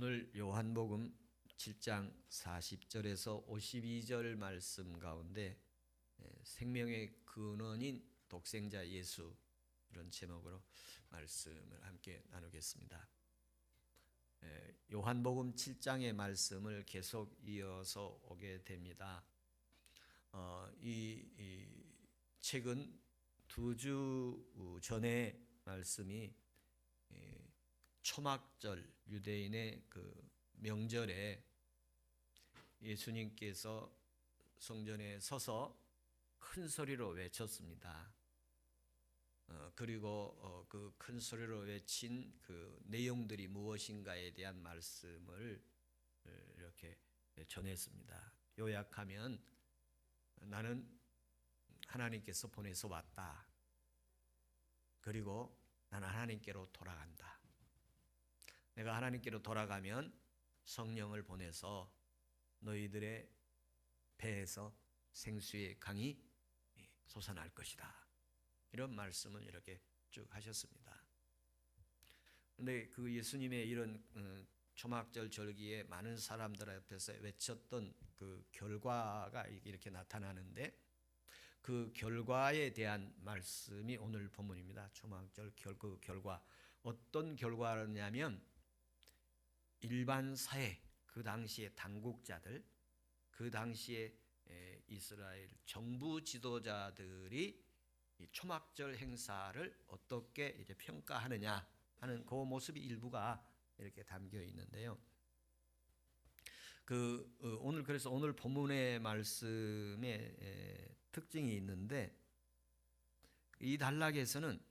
오늘 요한복음 7장 40절에서 52절 말씀 가운데 생명의 근원인 독생자 예수, 이런 제목으로 말씀을 함께 나누겠습니다. 요한복음 7장의 말씀을 계속 이어서 오게 됩니다. 이 책은 2주 전에 말씀이 초막절, 유대인의 그 명절에 예수님께서 성전에 서서 큰 소리로 외쳤습니다. 그리고 그 큰 소리로 외친 그 내용들이 무엇인가에 대한 말씀을 이렇게 전했습니다. 요약하면 나는 하나님께서 보내서 왔다. 그리고 나는 하나님께로 돌아간다. 내가 하나님께로 돌아가면 성령을 보내서 너희들의 배에서 생수의 강이 솟아날 것이다. 이런 말씀을 이렇게 쭉 하셨습니다. 그런데 그 예수님의 이런 초막절 절기에 많은 사람들 앞에서 외쳤던 그 결과가 이렇게 나타나는데, 그 결과에 대한 말씀이 오늘 본문입니다. 초막절 그 결과, 어떤 결과냐면 일반 사회, 그 당시의 당국자들, 그 당시에 이스라엘 정부 지도자들이 이 초막절 행사를 어떻게 이제 평가하느냐 하는 그 모습이 일부가 이렇게 담겨 있는데요. 그래서 오늘 본문의 말씀의 특징이 있는데, 이 단락에서는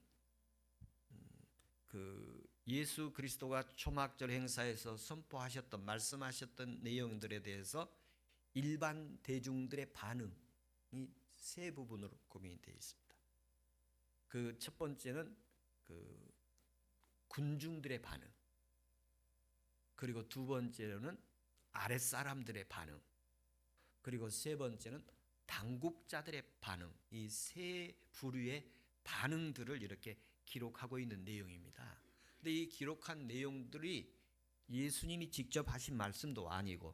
그 예수 그리스도가 초막절 행사에서 선포하셨던, 말씀하셨던 내용들에 대해서 일반 대중들의 반응이 세 부분으로 구분이 되어 있습니다. 그 첫 번째는 그 군중들의 반응, 그리고 두 번째로는 아랫사람들의 반응, 그리고 세 번째는 당국자들의 반응, 이 세 부류의 반응들을 이렇게 기록하고 있는 내용입니다. 근데 이 기록한 내용들이 예수님이 직접 하신 말씀도 아니고,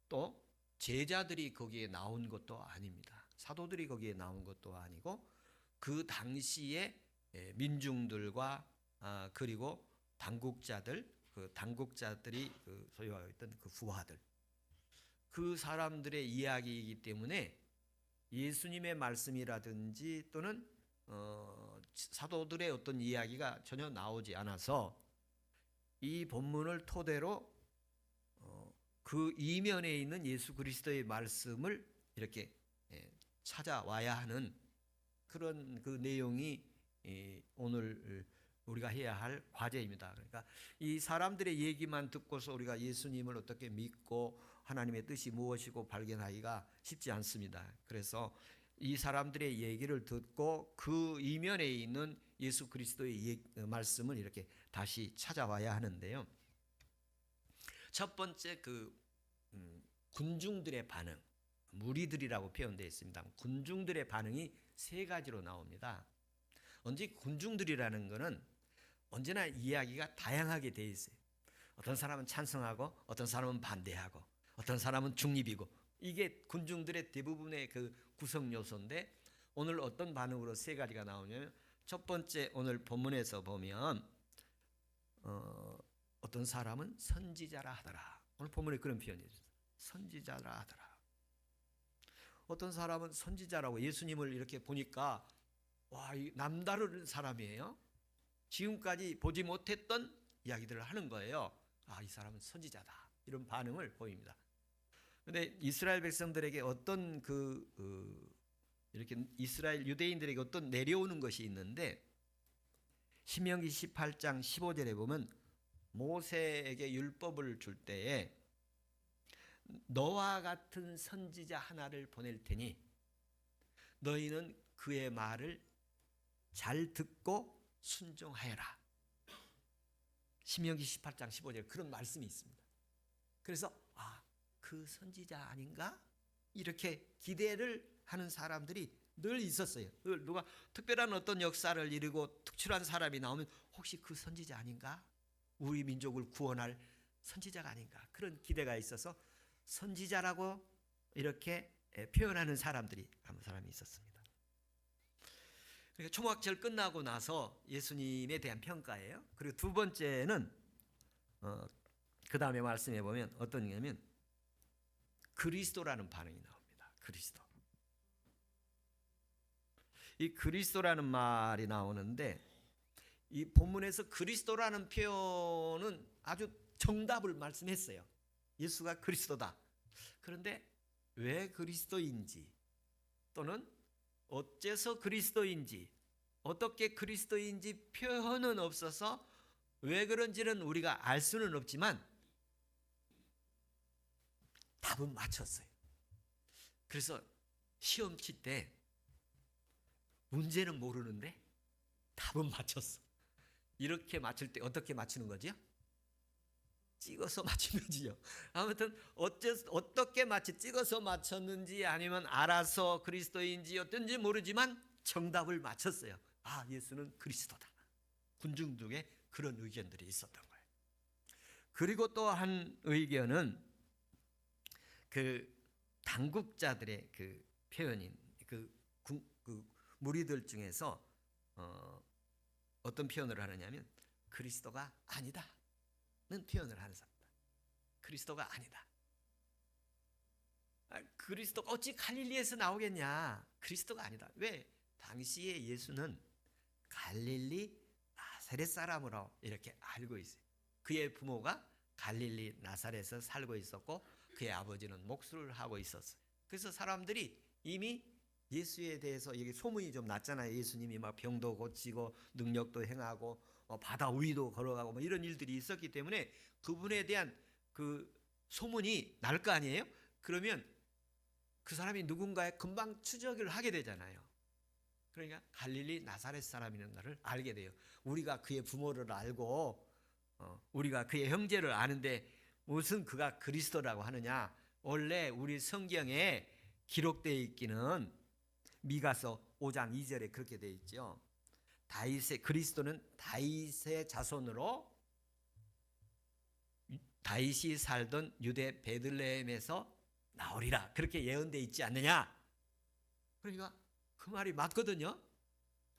또 제자들이 거기에 나온 것도 아닙니다. 사도들이 거기에 나온 것도 아니고, 그 당시에 민중들과 그리고 당국자들, 그 당국자들이 소위 말했던 그 부하들, 그 사람들의 이야기이기 때문에 예수님의 말씀이라든지 또는 사도들의 어떤 이야기가 전혀 나오지 않아서, 이 본문을 토대로 그 이면에 있는 예수 그리스도의 말씀을 이렇게 찾아와야 하는 그런 그 내용이 오늘 우리가 해야 할 과제입니다. 그러니까 이 사람들의 얘기만 듣고서 우리가 예수님을 어떻게 믿고 하나님의 뜻이 무엇이고 발견하기가 쉽지 않습니다. 그래서 이 사람들의 얘기를 듣고 그 이면에 있는 예수 그리스도의 말씀을 이렇게 다시 찾아와야 하는데요. 첫 번째, 군중들의 반응, 무리들이라고 표현되어 있습니다. 군중들의 반응이 세 가지로 나옵니다. 언제 군중들이라는 것은 언제나 이야기가 다양하게 되어 있어요. 어떤 사람은 찬성하고, 어떤 사람은 반대하고, 어떤 사람은 중립이고, 이게 군중들의 대부분의 그 구성 요소인데, 오늘 어떤 반응으로 세 가지가 나오냐면, 첫 번째, 오늘 본문에서 보면 어떤 사람은 선지자라 하더라. 오늘 본문에 그런 표현이 있어요. 선지자라 하더라. 어떤 사람은 선지자라고, 예수님을 이렇게 보니까 와, 남다른 사람이에요. 지금까지 보지 못했던 이야기들을 하는 거예요. 이 사람은 선지자다, 이런 반응을 보입니다. 그런데 이스라엘 백성들에게 어떤 이렇게 이스라엘 유대인들에게 어떤 내려오는 것이 있는데, 신명기 18장 15절에 보면 모세에게 율법을 줄 때에 너와 같은 선지자 하나를 보낼 테니 너희는 그의 말을 잘 듣고 순종하여라. 신명기 18장 15절 그런 말씀이 있습니다. 그래서 그 선지자 아닌가? 이렇게 기대를 하는 사람들이 늘 있었어요. 누가 특별한 어떤 역사를 이루고 특출한 사람이 나오면 혹시 그 선지자 아닌가? 우리 민족을 구원할 선지자가 아닌가 그런 기대가 있어서 선지자라고 이렇게 표현하는 사람들이 아무 사람이 있었습니다. 그러니까 초막절 끝나고 나서 예수님에 대한 평가예요. 그리고 두 번째는 그 다음에 말씀해 보면 어떤 게냐면 그리스도라는 반응이 나옵니다. 그리스도. 이 그리스도라는 말이 나오는데 이 본문에서 그리스도라는 표현은 아주 정답을 말씀했어요. 예수가 그리스도다. 그런데 왜 그리스도인지 또는 어째서 그리스도인지 어떻게 그리스도인지 표현은 없어서 왜 그런지는 우리가 알 수는 없지만 답은 맞췄어요. 그래서 시험 칠 때 문제는 모르는데 답은 맞췄어. 이렇게 맞출 때 어떻게 맞추는 거죠? 찍어서 맞춘 거지요. 아무튼 어떻게 찍어서 맞췄는지 아니면 알아서 그리스도인지 어떤지 모르지만 정답을 맞췄어요. 아, 예수는 그리스도다. 군중 중에 그런 의견들이 있었던 거예요. 그리고 또 한 의견은 그 당국자들의 그 표현인 그 무리들 중에서 어떤 표현을 하느냐면 그리스도가 아니다는 표현을 하는 사람입니다. 그리스도가 아니다. 그리스도가 어찌 갈릴리에서 나오겠냐? 그리스도가 아니다. 왜? 당시에 예수는 갈릴리 나사렛 사람으로 이렇게 알고 있어요. 그의 부모가 갈릴리 나사렛에서 살고 있었고 그의 아버지는 목수를 하고 있었어요. 그래서 사람들이 이미 예수에 대해서 이게 소문이 좀 났잖아요. 예수님이 막 병도 고치고 능력도 행하고 바다 위도 걸어가고 뭐 이런 일들이 있었기 때문에 그분에 대한 그 소문이 날 거 아니에요? 그러면 그 사람이 누군가에 금방 추적을 하게 되잖아요. 그러니까 갈릴리 나사렛 사람이라는 것을 알게 돼요. 우리가 그의 부모를 알고 우리가 그의 형제를 아는데 무슨 그가 그리스도라고 하느냐? 원래 우리 성경에 기록되어 있기는 미가서 5장 2절에 그렇게 되어 있죠. 그리스도는 다윗의 자손으로 다윗이 살던 유대 베들레헴에서 나오리라 그렇게 예언되어 있지 않느냐. 그러니까 그 말이 맞거든요.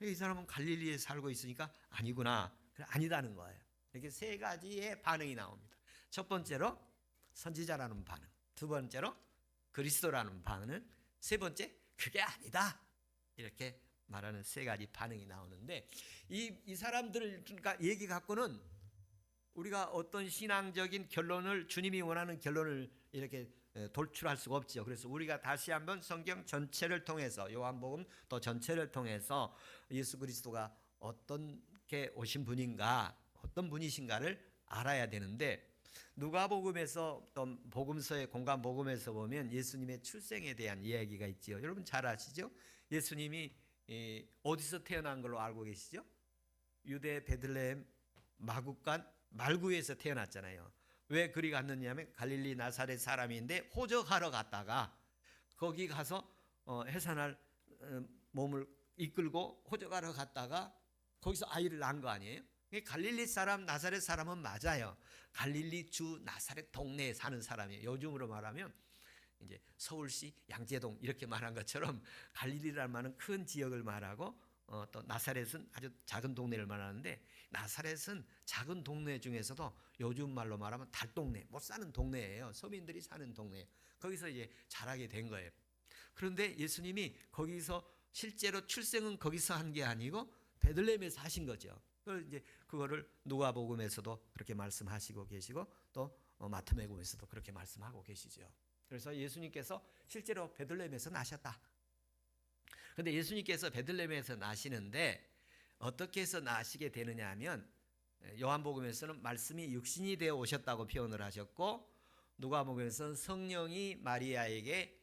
이 사람은 갈릴리에 살고 있으니까 아니구나. 아니다는 거예요. 이렇게 세 가지의 반응이 나옵니다. 첫 번째로 선지자라는 반응, 두 번째로 그리스도라는 반응, 세 번째 그게 아니다 이렇게 말하는 세 가지 반응이 나오는데 이 사람들 그러니까 얘기 갖고는 우리가 어떤 신앙적인 결론을 주님이 원하는 결론을 이렇게 돌출할 수가 없죠. 그래서 우리가 다시 한번 성경 전체를 통해서 요한복음 또 전체를 통해서 예수 그리스도가 어떻게 오신 분인가 어떤 분이신가를 알아야 되는데 누가복음에서 또 복음서의 공간 복음에서 보면 예수님의 출생에 대한 이야기가 있지요. 여러분 잘 아시죠? 예수님이 어디서 태어난 걸로 알고 계시죠? 유대 베들레헴 마구간 말구에서 태어났잖아요. 왜 그리 갔느냐면 갈릴리 나사렛 사람인데 호적하러 갔다가 거기 가서 해산할 몸을 이끌고 호적하러 갔다가 거기서 아이를 낳은 거 아니에요? 갈릴리 사람 나사렛 사람은 맞아요. 갈릴리 주 나사렛 동네에 사는 사람이에요. 요즘으로 말하면 이제 서울시 양재동 이렇게 말한 것처럼 갈릴리라는 말은 큰 지역을 말하고 또 나사렛은 아주 작은 동네를 말하는데 나사렛은 작은 동네 중에서도 요즘 말로 말하면 달동네 못 사는 동네예요. 서민들이 사는 동네. 거기서 이제 자라게 된 거예요. 그런데 예수님이 거기서 실제로 출생은 거기서 한 게 아니고 베들레헴에서 하신 거죠. 그걸 이제 그거를 누가복음에서도 그렇게 말씀하시고 계시고 또 마태복음에서도 그렇게 말씀하고 계시죠. 그래서 예수님께서 실제로 베들레헴에서 나셨다. 그런데 예수님께서 베들레헴에서 나시는데 어떻게 해서 나시게 되느냐 하면 요한복음에서는 말씀이 육신이 되어 오셨다고 표현을 하셨고 누가복음에서는 성령이 마리아에게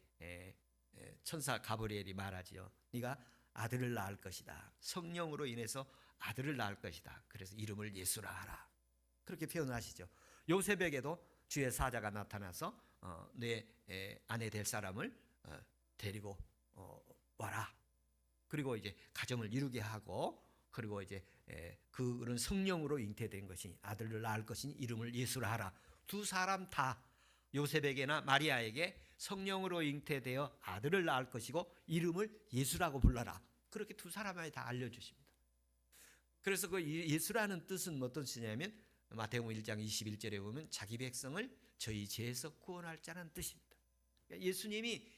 천사 가브리엘이 말하지요. 네가 아들을 낳을 것이다. 성령으로 인해서 아들을 낳을 것이다. 그래서 이름을 예수라 하라. 그렇게 표현을 하시죠. 요셉에게도 주의 사자가 나타나서 내 아내 될 사람을 데리고 와라. 그리고 이제 가정을 이루게 하고 그리고 이제 그런 성령으로 잉태된 것이 아들을 낳을 것이니 이름을 예수라 하라. 두 사람 다 요셉에게나 마리아에게 성령으로 잉태되어 아들을 낳을 것이고 이름을 예수라고 불러라. 그렇게 두 사람에게 다 알려주십니다. 그래서 그 예수라는 뜻은 어떤 뜻이냐면 마태복음 1장 21절에 보면 자기 백성을 저희 죄에서 구원할 자라는 뜻입니다. 예수님이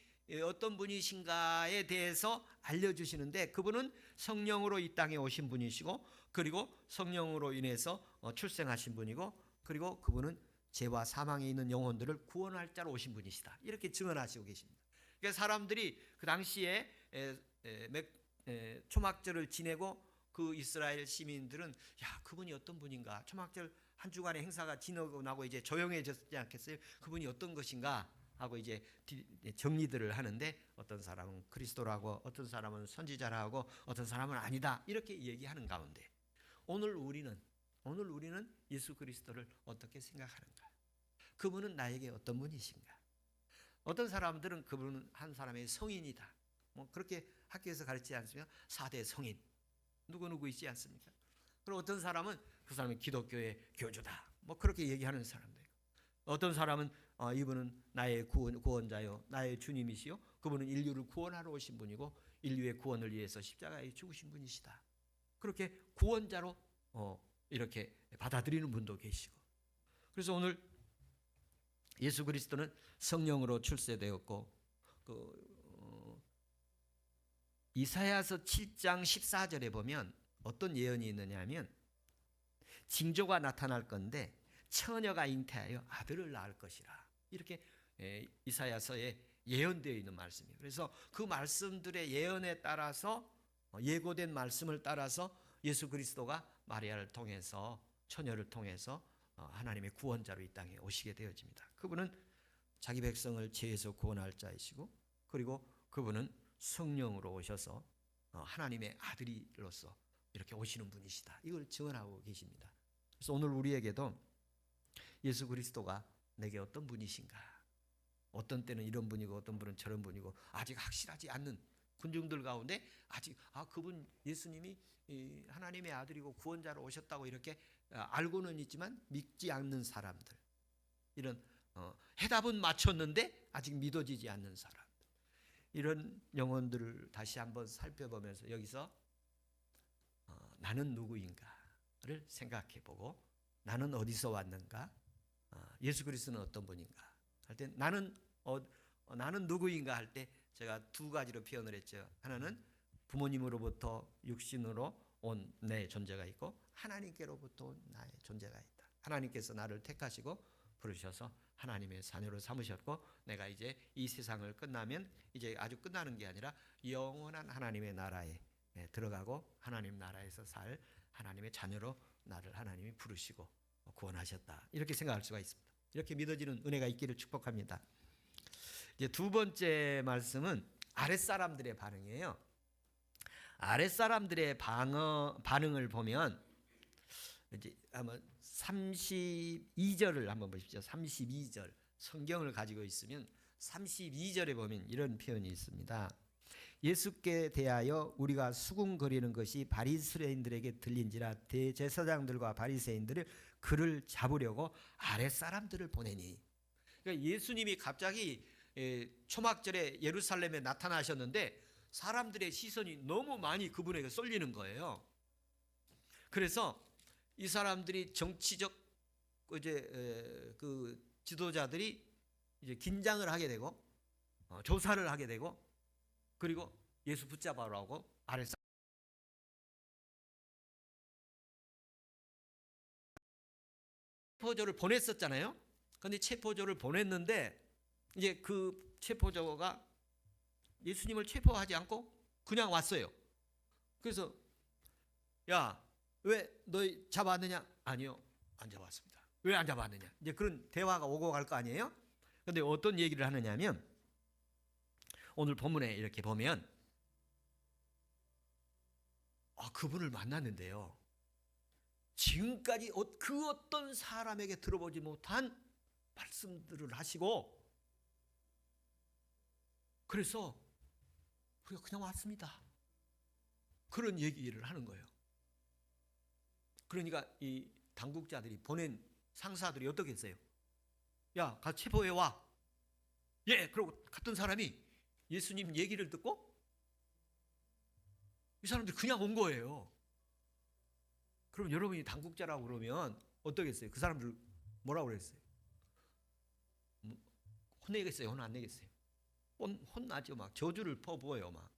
어떤 분이신가에 대해서 알려주시는데 그분은 성령으로 이 땅에 오신 분이시고 그리고 성령으로 인해서 출생하신 분이고 그리고 그분은 죄와 사망에 있는 영혼들을 구원할 자로 오신 분이시다. 이렇게 증언하시고 계십니다. 그러니까 사람들이 그 당시에 초막절을 지내고 그 이스라엘 시민들은 야, 그분이 어떤 분인가? 초막절 한 주간의 행사가 지나고 나고 이제 조용해졌지 않겠어요? 그분이 어떤 것인가? 하고 이제 정리들을 하는데 어떤 사람은 그리스도라고 어떤 사람은 선지자라고 어떤 사람은 아니다. 이렇게 얘기하는 가운데 오늘 우리는 예수 그리스도를 어떻게 생각하는가? 그분은 나에게 어떤 분이신가? 어떤 사람들은 그분은 한 사람의 성인이다. 뭐 그렇게 학교에서 가르치지 않습니까? 4대 성인. 누구 있지 않습니까? 그리고 어떤 사람은 그 사람이 기독교의 교주다. 뭐 그렇게 얘기하는 사람들. 어떤 사람은 이분은 나의 구원자요, 나의 주님이시요. 그분은 인류를 구원하러 오신 분이고 인류의 구원을 위해서 십자가에 죽으신 분이시다. 그렇게 구원자로 이렇게 받아들이는 분도 계시고. 그래서 오늘 예수 그리스도는 성령으로 출세되었고 이사야서 7장 14절에 보면 어떤 예언이 있느냐 하면 징조가 나타날 건데 처녀가 잉태하여 아들을 낳을 것이라. 이렇게 이사야서에 예언되어 있는 말씀이에요. 그래서 그 말씀들의 예언에 따라서 예고된 말씀을 따라서 예수 그리스도가 마리아를 통해서 처녀를 통해서 하나님의 구원자로 이 땅에 오시게 되어집니다. 그분은 자기 백성을 죄에서 구원할 자이시고 그리고 그분은 성령으로 오셔서 하나님의 아들이로서 이렇게 오시는 분이시다. 이걸 증언하고 계십니다. 그래서 오늘 우리에게도 예수 그리스도가 내게 어떤 분이신가? 어떤 때는 이런 분이고 어떤 분은 저런 분이고 아직 확실하지 않는 군중들 가운데 아직 그분 예수님이 하나님의 아들이고 구원자로 오셨다고 이렇게 알고는 있지만 믿지 않는 사람들, 이런 해답은 맞췄는데 아직 믿어지지 않는 사람, 이런 영혼들을 다시 한번 살펴보면서 여기서 나는 누구인가를 생각해보고 나는 어디서 왔는가, 예수 그리스도는 어떤 분인가 할 때 나는 누구인가 할 때 제가 두 가지로 표현을 했죠. 하나는 부모님으로부터 육신으로 온 내 존재가 있고 하나님께로부터 온 나의 존재가 있다. 하나님께서 나를 택하시고 부르셔서 하나님의 자녀로 삼으셨고 내가 이제 이 세상을 끝나면 이제 아주 끝나는 게 아니라 영원한 하나님의 나라에 들어가고 하나님 나라에서 살 하나님의 자녀로 나를 하나님이 부르시고 구원하셨다. 이렇게 생각할 수가 있습니다. 이렇게 믿어지는 은혜가 있기를 축복합니다. 이제 두 번째 말씀은 아랫사람들의 반응이에요. 아랫사람들의 반응을 보면 이제 한번 32절을 한번 보십시오. 32절 성경을 가지고 있으면 32절에 보면 이런 표현이 있습니다. 예수께 대하여 우리가 수군거리는 것이 바리새인들에게 들린지라 대제사장들과 바리새인들을 그를 잡으려고 아랫사람들을 보내니. 그러니까 예수님이 갑자기 초막절에 예루살렘에 나타나셨는데 사람들의 시선이 너무 많이 그분에게 쏠리는 거예요. 그래서 이 사람들이 정치적 그 지도자들이 이제 긴장을 하게 되고 조사를 하게 되고 그리고 예수 붙잡아라고 아랫사람 체포조를 보냈었잖아요. 그런데 체포조를 보냈는데 이제 그 체포조가 예수님을 체포하지 않고 그냥 왔어요. 그래서 야, 왜 너희 잡았느냐? 아니요, 안 잡았습니다. 왜 안 잡았느냐? 이제 그런 대화가 오고 갈 거 아니에요? 그런데 어떤 얘기를 하느냐면 오늘 본문에 이렇게 보면 그분을 만났는데요. 지금까지 그 어떤 사람에게 들어보지 못한 말씀들을 하시고 그래서 우리가 그냥 왔습니다. 그런 얘기를 하는 거예요. 그러니까 이 당국자들이 보낸 상사들이 어떻게 했어요? 야, 가 체포해 와. 예, 그러고 갔던 사람이 예수님 얘기를 듣고 이 사람들이 그냥 온 거예요. 그럼 여러분이 당국자라고 그러면 어떠겠어요? 그 사람들 뭐라고 그랬어요? 혼내겠어요? 혼 안 내겠어요? 혼나죠. 막 저주를 퍼부어요. 막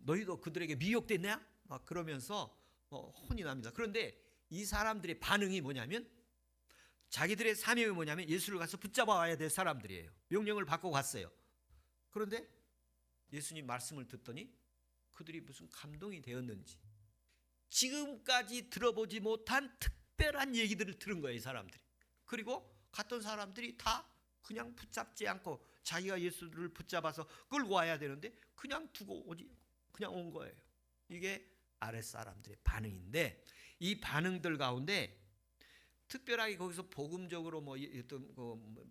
너희도 그들에게 미혹됐냐? 막 그러면서 혼이 납니다. 그런데 이 사람들의 반응이 뭐냐면 자기들의 사명이 뭐냐면 예수를 가서 붙잡아 와야 될 사람들이에요. 명령을 받고 갔어요. 그런데 예수님 말씀을 듣더니 그들이 무슨 감동이 되었는지 지금까지 들어보지 못한 특별한 얘기들을 들은 거예요. 이 사람들이. 그리고 갔던 사람들이 다 그냥 붙잡지 않고 자기가 예수를 붙잡아서 끌고 와야 되는데 그냥 두고 오지, 그냥 온 거예요. 이게 아랫사람들의 반응인데 이 반응들 가운데 특별하게 거기서 복음적으로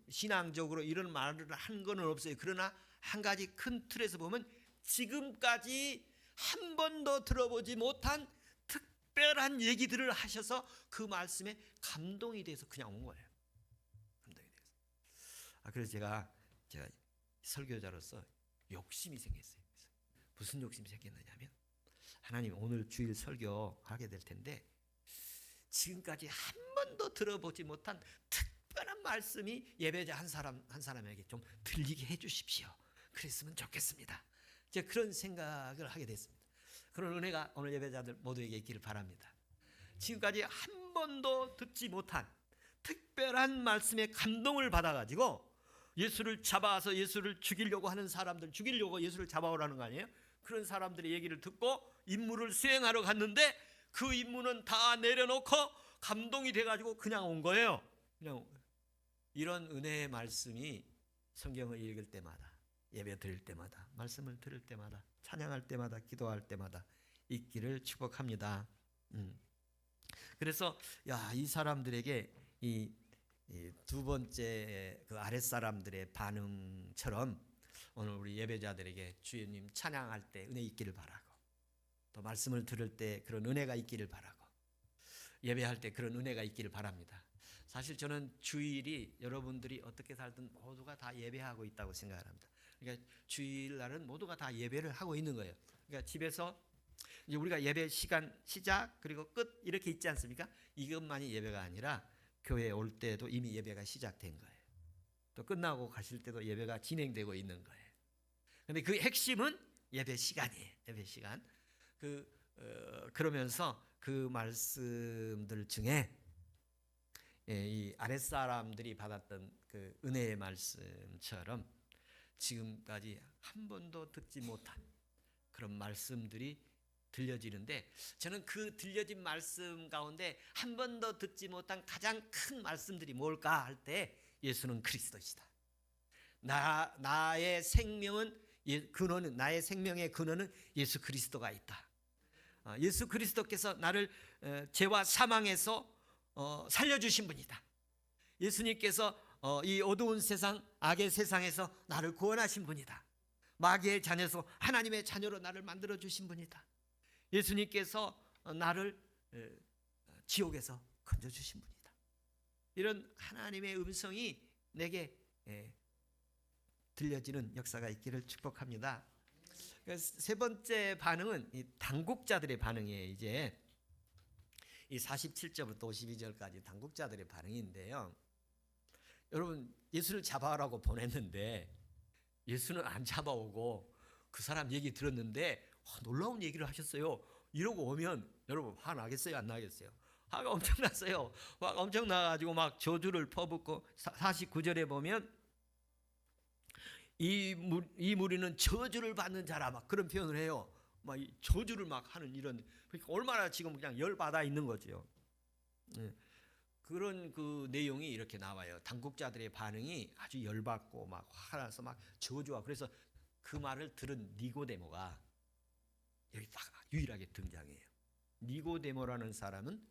신앙적으로 이런 말을 한 건 없어요. 그러나 한 가지 큰 틀에서 보면 지금까지 한 번도 들어보지 못한 특별한 얘기들을 하셔서 그 말씀에 감동이 돼서 그냥 온 거예요. 감동이 돼서. 그래서 제가 설교자로서 욕심이 생겼어요. 무슨 욕심이 생겼느냐면 하나님 오늘 주일 설교하게 될 텐데 지금까지 한 번도 들어보지 못한 특별한 말씀이 예배자 한 사람에게 좀 들리게 해주십시오. 그랬으면 좋겠습니다. 제가 그런 생각을 하게 됐습니다. 그런 은혜가 오늘 예배자들 모두에게 있기를 바랍니다. 지금까지 한 번도 듣지 못한 특별한 말씀에 감동을 받아가지고 예수를 잡아서 예수를 죽이려고 하는 사람들, 죽이려고 예수를 잡아오라는 거 아니에요? 그런 사람들의 얘기를 듣고 임무를 수행하러 갔는데 그 임무는 다 내려놓고 감동이 돼가지고 그냥 온 거예요. 그냥 이런 은혜의 말씀이 성경을 읽을 때마다, 예배 드릴 때마다, 말씀을 들을 때마다, 찬양할 때마다, 기도할 때마다 있기를 축복합니다. 그래서 이 사람들에게 이 두 번째 그 아랫사람들의 반응처럼 오늘 우리 예배자들에게 주님 찬양할 때 은혜 있기를 바라고 또 말씀을 들을 때 그런 은혜가 있기를 바라고 예배할 때 그런 은혜가 있기를 바랍니다. 사실 저는 주일이 여러분들이 어떻게 살든 모두가 다 예배하고 있다고 생각을 합니다. 그러니까 주일날은 모두가 다 예배를 하고 있는 거예요. 그러니까 집에서 이제 우리가 예배 시간 시작 그리고 끝 이렇게 있지 않습니까? 이것만이 예배가 아니라 교회에 올 때도 이미 예배가 시작된 거예요. 또 끝나고 가실 때도 예배가 진행되고 있는 거예요. 그런데 그 핵심은 예배 시간이에요. 예배 시간. 그러면서 그 말씀들 중에 이 아랫사람들이 받았던 그 은혜의 말씀처럼 지금까지 한 번도 듣지 못한 그런 말씀들이 들려지는데 저는 그 들려진 말씀 가운데 한 번도 듣지 못한 가장 큰 말씀들이 뭘까 할 때 예수는 그리스도시다. 나의 생명은 근원은 나의 생명의 근원은 예수 그리스도가 있다. 예수 그리스도께서 나를 죄와 사망에서 살려주신 분이다. 예수님께서 이 어두운 세상 악의 세상에서 나를 구원하신 분이다. 마귀의 자녀에서 하나님의 자녀로 나를 만들어 주신 분이다. 예수님께서 나를 지옥에서 건져 주신 분이다. 이런 하나님의 음성이 내게 들려지는 역사가 있기를 축복합니다. 세 번째 반응은 이 당국자들의 반응이에요. 이제 이 47절부터 52절까지 당국자들의 반응인데요. 여러분 예수를 잡아오라고 보냈는데 예수는 안 잡아오고 그 사람 얘기 들었는데 놀라운 얘기를 하셨어요. 이러고 오면 여러분 화 나겠어요? 안 나겠어요? 화가 엄청 났어요. 화가 엄청 나가지고 막 저주를 퍼붓고 49절에 보면 이 무리는 저주를 받는 자라 막 그런 표현을 해요. 막 저주를 막 하는 이런 그러니까 얼마나 지금 그냥 열 받아 있는 거죠. 그런 그 내용이 이렇게 나와요. 당국자들의 반응이 아주 열받고 막 화나서 막 저주하고 그래서 그 말을 들은 니고데모가 여기 딱 유일하게 등장해요. 니고데모라는 사람은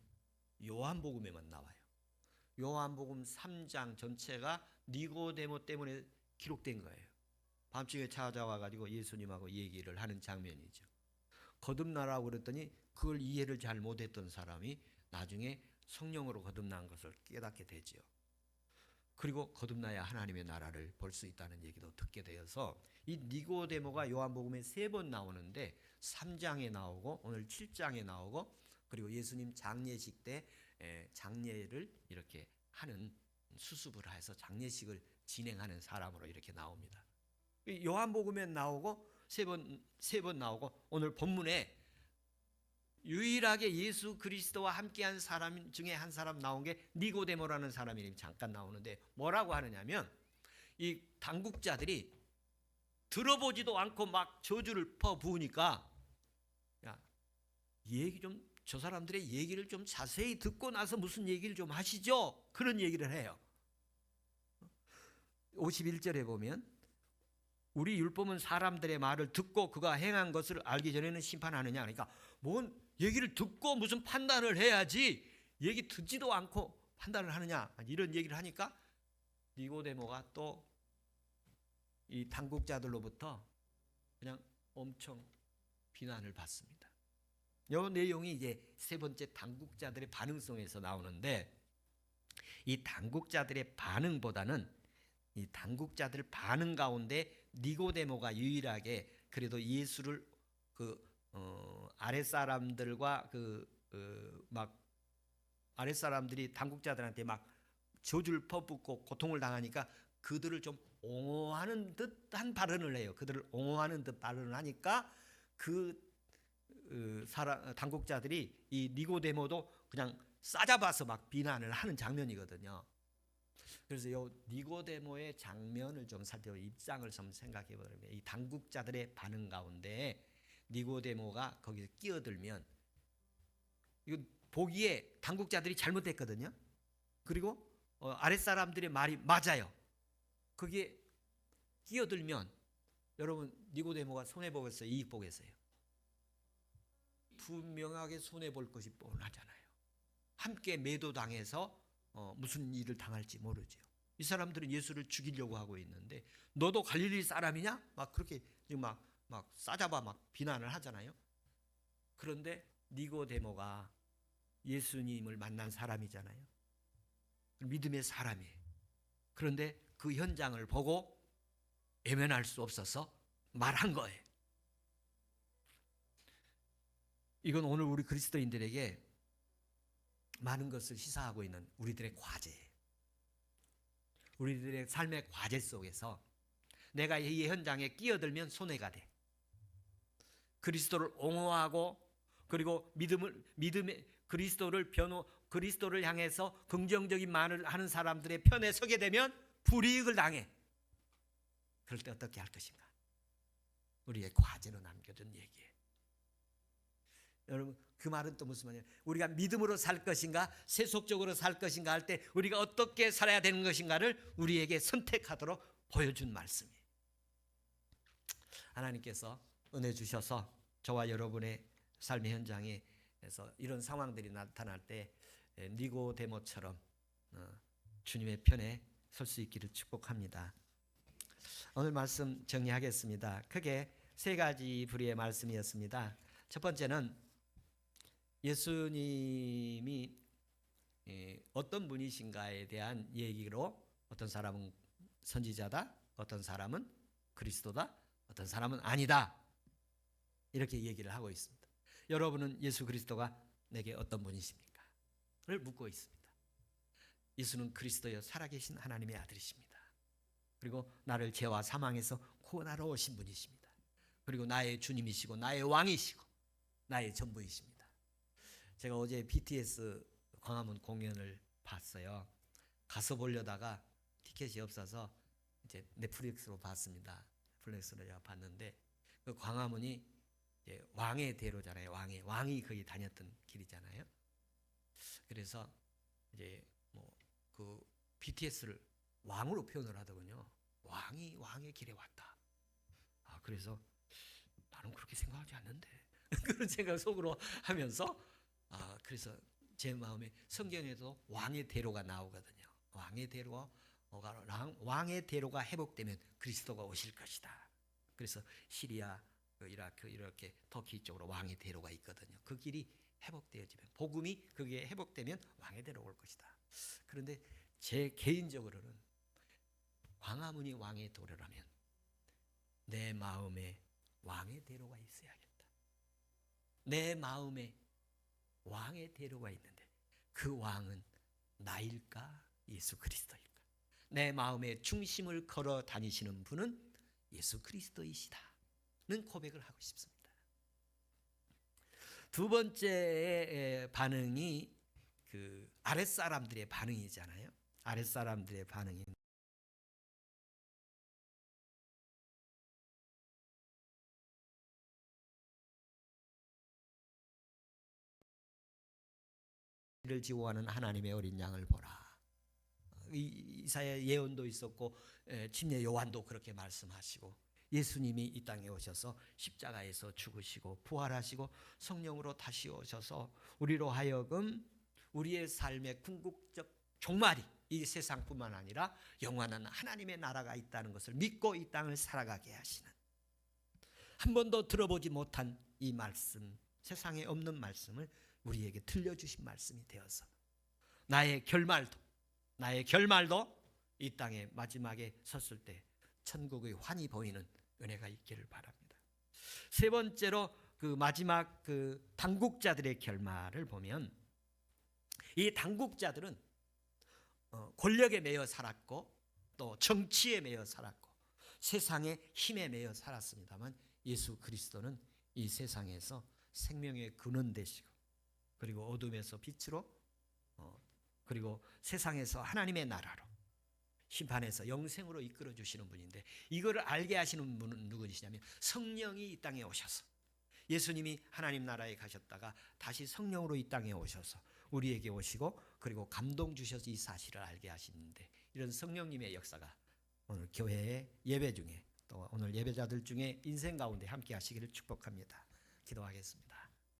요한복음에만 나와요. 요한복음 3장 전체가 니고데모 때문에 기록된 거예요. 밤중에 찾아와가지고 예수님하고 얘기를 하는 장면이죠. 거듭나라고 그랬더니 그걸 이해를 잘 못했던 사람이 나중에 성령으로 거듭난 것을 깨닫게 되죠. 그리고 거듭나야 하나님의 나라를 볼 수 있다는 얘기도 듣게 되어서 이 니고데모가 요한복음에 3번 나오는데 3장에 나오고 오늘 7장에 나오고 그리고 예수님 장례식 때 장례를 이렇게 하는 수습을 해서 장례식을 진행하는 사람으로 이렇게 나옵니다. 요한복음에 나오고 세 번 나오고 오늘 본문에 유일하게 예수 그리스도와 함께한 사람 중에 한 사람 나온 게 니고데모라는 사람이 잠깐 나오는데 뭐라고 하느냐면 이 당국자들이 들어보지도 않고 막 저주를 퍼부으니까 야, 얘기 좀 저 사람들의 얘기를 좀 자세히 듣고 나서 무슨 얘기를 좀 하시죠. 그런 얘기를 해요. 51절에 보면 우리 율법은 사람들의 말을 듣고 그가 행한 것을 알기 전에는 심판하느냐. 그러니까 뭔 얘기를 듣고 무슨 판단을 해야지 얘기 듣지도 않고 판단을 하느냐. 이런 얘기를 하니까 니고데모가 또 이 당국자들로부터 그냥 엄청 비난을 받습니다. 이 내용이 이제 세 번째 당국자들의 반응성에서 나오는데 이 당국자들의 반응보다는 이 당국자들 반응 가운데 니고데모가 유일하게 그래도 예수를 아랫사람들과 막 아랫사람들이 당국자들한테 막 저주를 퍼붓고 고통을 당하니까 그들을 좀 옹호하는 듯한 발언을 해요. 그들을 옹호하는 듯 발언을 하니까 당국자들이 이 니고데모도 그냥 싸잡아서 막 비난을 하는 장면이거든요. 그래서 이 니고데모의 장면을 좀 살펴 입장을 좀 생각해 보면 이 당국자들의 반응 가운데 니고데모가 거기서 끼어들면 이거 보기에 당국자들이 잘못됐거든요. 그리고 아랫사람들의 말이 맞아요. 거기에 끼어들면 여러분 니고데모가 손해보겠어요? 이익보겠어요? 분명하게 손해볼 것이 뻔하잖아요. 함께 매도당해서 무슨 일을 당할지 모르죠. 이 사람들은 예수를 죽이려고 하고 있는데 너도 갈릴리 사람이냐? 막 그렇게 막 싸잡아 막 비난을 하잖아요. 그런데 니고데모가 예수님을 만난 사람이잖아요. 믿음의 사람이에요. 그런데 그 현장을 보고 외면할 수 없어서 말한 거예요. 이건 오늘 우리 그리스도인들에게 많은 것을 시사하고 있는 우리들의 과제예요. 우리들의 삶의 과제 속에서 내가 이 현장에 끼어들면 손해가 돼. 그리스도를 옹호하고 그리고 믿음의 그리스도를 향해서 긍정적인 말을 하는 사람들의 편에 서게 되면 불이익을 당해. 그럴 때 어떻게 할 것인가? 우리의 과제로 남겨둔 얘기예요. 여러분 그 말은 또 무슨 말이에요? 우리가 믿음으로 살 것인가 세속적으로 살 것인가 할 때 우리가 어떻게 살아야 되는 것인가를 우리에게 선택하도록 보여준 말씀이에요. 하나님께서 은혜 주셔서 저와 여러분의 삶의 현장에서 이런 상황들이 나타날 때 니고데모처럼 주님의 편에 설 수 있기를 축복합니다. 오늘 말씀 정리하겠습니다. 크게 세 가지 부류의 말씀이었습니다. 첫 번째는 예수님이 어떤 분이신가에 대한 얘기로 어떤 사람은 선지자다, 어떤 사람은 그리스도다, 어떤 사람은 아니다 이렇게 얘기를 하고 있습니다. 여러분은 예수 그리스도가 내게 어떤 분이십니까? 를 묻고 있습니다. 예수는 그리스도여 살아계신 하나님의 아들이십니다. 그리고 나를 죄와 사망에서 구원하러 오신 분이십니다. 그리고 나의 주님이시고 나의 왕이시고 나의 전부이십니다. 제가 어제 BTS 광화문 공연을 봤어요. 가서 보려다가 티켓이 없어서 이제 넷플릭스로 봤습니다. 넷플릭스로 제가 봤는데 그 광화문이 이제 왕의 대로잖아요. 왕이 거기 다녔던 길이잖아요. 그래서 이제 그 BTS를 왕으로 표현을 하더군요. 왕이 왕의 길에 왔다. 그래서 나는 그렇게 생각하지 않는데 그런 생각 속으로 하면서 그래서 제 마음에 성경에도 왕의 대로가 나오거든요. 왕의 대로가 회복되면 그리스도가 오실 것이다. 그래서 시리아, 이라크 이렇게 터키 쪽으로 왕의 대로가 있거든요. 그 길이 회복되어지면 복음이 그게 회복되면 왕의 대로 올 것이다. 그런데 제 개인적으로는 광화문이 왕의 도로라면 내 마음에 왕의 대로가 있어야겠다. 내 마음에 왕의 대로가 있는데 그 왕은 나일까 예수 그리스도일까? 내 마음의 중심을 걸어 다니시는 분은 예수 그리스도이시다는 고백을 하고 싶습니다. 두 번째 반응이 그 아랫사람들의 반응이잖아요. 아랫사람들의 반응이 를 지워하는 하나님의 어린 양을 보라. 이사야 예언도 있었고 침례 요한도 그렇게 말씀하시고 예수님이 이 땅에 오셔서 십자가에서 죽으시고 부활하시고 성령으로 다시 오셔서 우리로 하여금 우리의 삶의 궁극적 종말이 이 세상뿐만 아니라 영원한 하나님의 나라가 있다는 것을 믿고 이 땅을 살아가게 하시는, 한 번도 들어보지 못한 이 말씀, 세상에 없는 말씀을 우리에게 들려주신 말씀이 되어서 나의 결말도 이 땅의 마지막에 섰을 때 천국의 환히 보이는 은혜가 있기를 바랍니다. 세 번째로 그 마지막 그 당국자들의 결말을 보면, 이 당국자들은 권력에 매여 살았고 또 정치에 매여 살았고 세상의 힘에 매여 살았습니다만, 예수 그리스도는 이 세상에서 생명의 근원 되시고 그리고 어둠에서 빛으로 그리고 세상에서 하나님의 나라로 심판에서 영생으로 이끌어 주시는 분인데, 이거를 알게 하시는 분은 누구시냐면 성령이 이 땅에 오셔서, 예수님이 하나님 나라에 가셨다가 다시 성령으로 이 땅에 오셔서 우리에게 오시고 그리고 감동 주셔서 이 사실을 알게 하시는데, 이런 성령님의 역사가 오늘 교회의 예배 중에 또 오늘 예배자들 중에 인생 가운데 함께 하시기를 축복합니다. 기도하겠습니다.